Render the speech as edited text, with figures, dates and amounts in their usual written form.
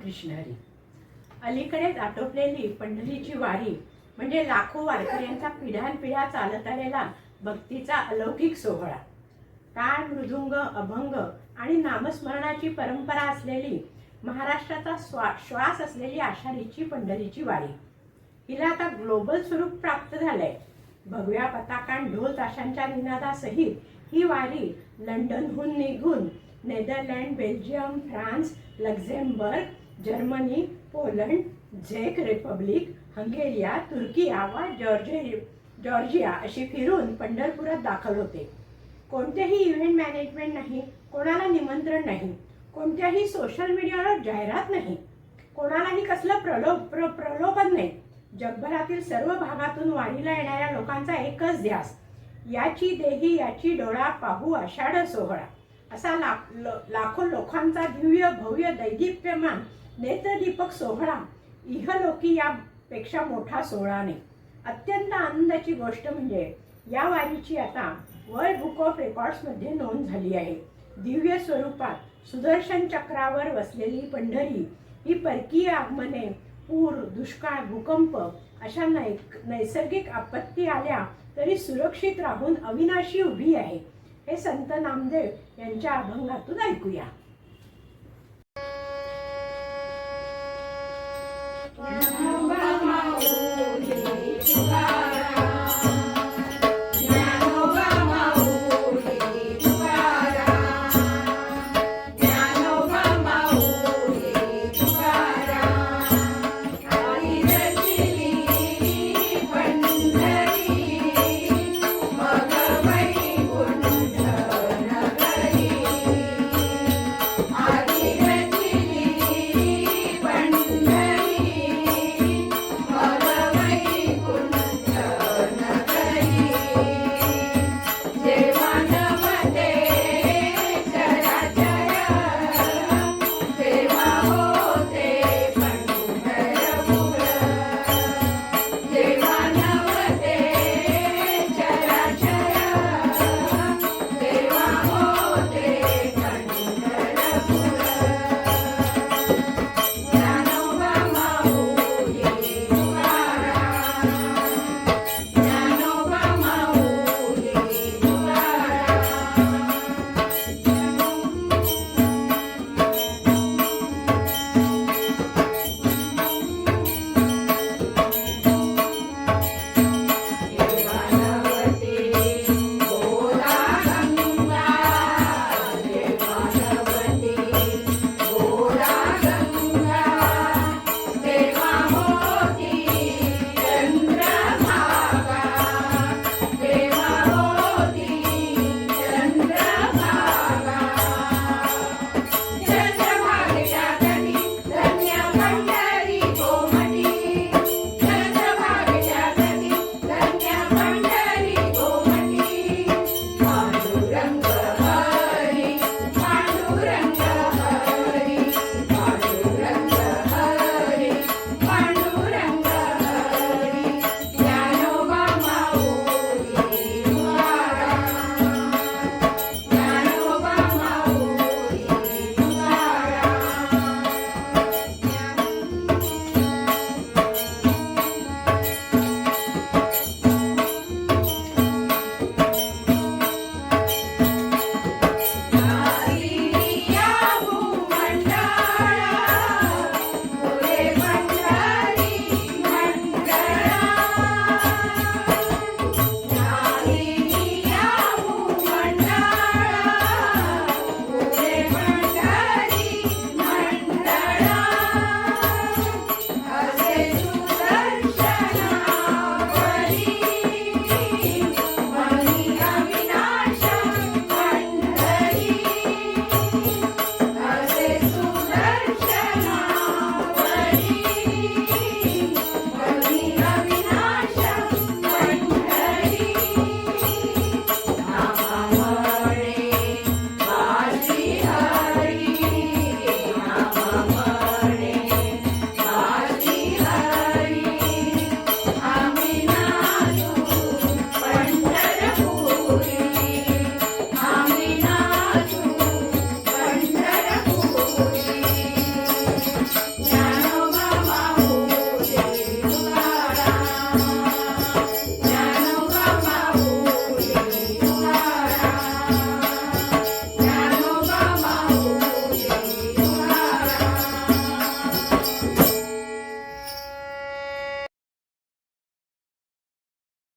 कृष्ण हरी. अलीकडेच आटोपलेली पंढरीची वारी म्हणजे लाखो वारकऱ्यांचा पिढ्यानपिढ्या चालत आलेला भक्तीचा अलौकिक सोहळा. टाळ, मृदुंग, अभंग आणि नामस्मरणाची परंपरा असलेली, महाराष्ट्राचा श्वास असलेली आषाढीची पंढरीची वारी हिला आता ग्लोबल स्वरूप प्राप्त झालंय. भगव्या पताका, ढोल ताशांच्या निनादासहित ही वारी लंडनहून निघून Netherland, Belgium, France, Luxembourg, Germany, Poland, झेक रिपब्लिक, हंगेरिया, तुर्किया व जॉर्जिया अशी फिरून पंढरपुरात दाखल होते. कोणतेही इव्हेंट मॅनेजमेंट नाही, कोणाला निमंत्रण नाही, कोणत्याही सोशल मीडियावर जाहिरात नाही, कोणालाही कसलं प्रलोभन नाही. जगभरातील सर्व भागातून वारीला येणाऱ्या लोकांचा एकच ध्यास, याची देही याची डोळा पाहू आषाढ सोहळा. असा लाखो लोकांचा दिव्य भव्य दैदिप्यमान नेत्रदीपक सोहळा इहलोकी यापेक्षा मोठा सोहळा नाही. अत्यंत आनंदाची गोष्ट म्हणजे या वारीची आता वर्ल्ड बुक ऑफ रेकॉर्ड्समध्ये नोंद झाली आहे. दिव्य स्वरूपात सुदर्शन चक्रावर वसलेली पंढरी ही परकीय आगमने, पूर, दुष्काळ, भूकंप अशा नैसर्गिक आपत्ती आल्या तरी सुरक्षित राहून अविनाशी उभी आहे. हे संत नामदेव यांच्या अभंगातून ऐकूया.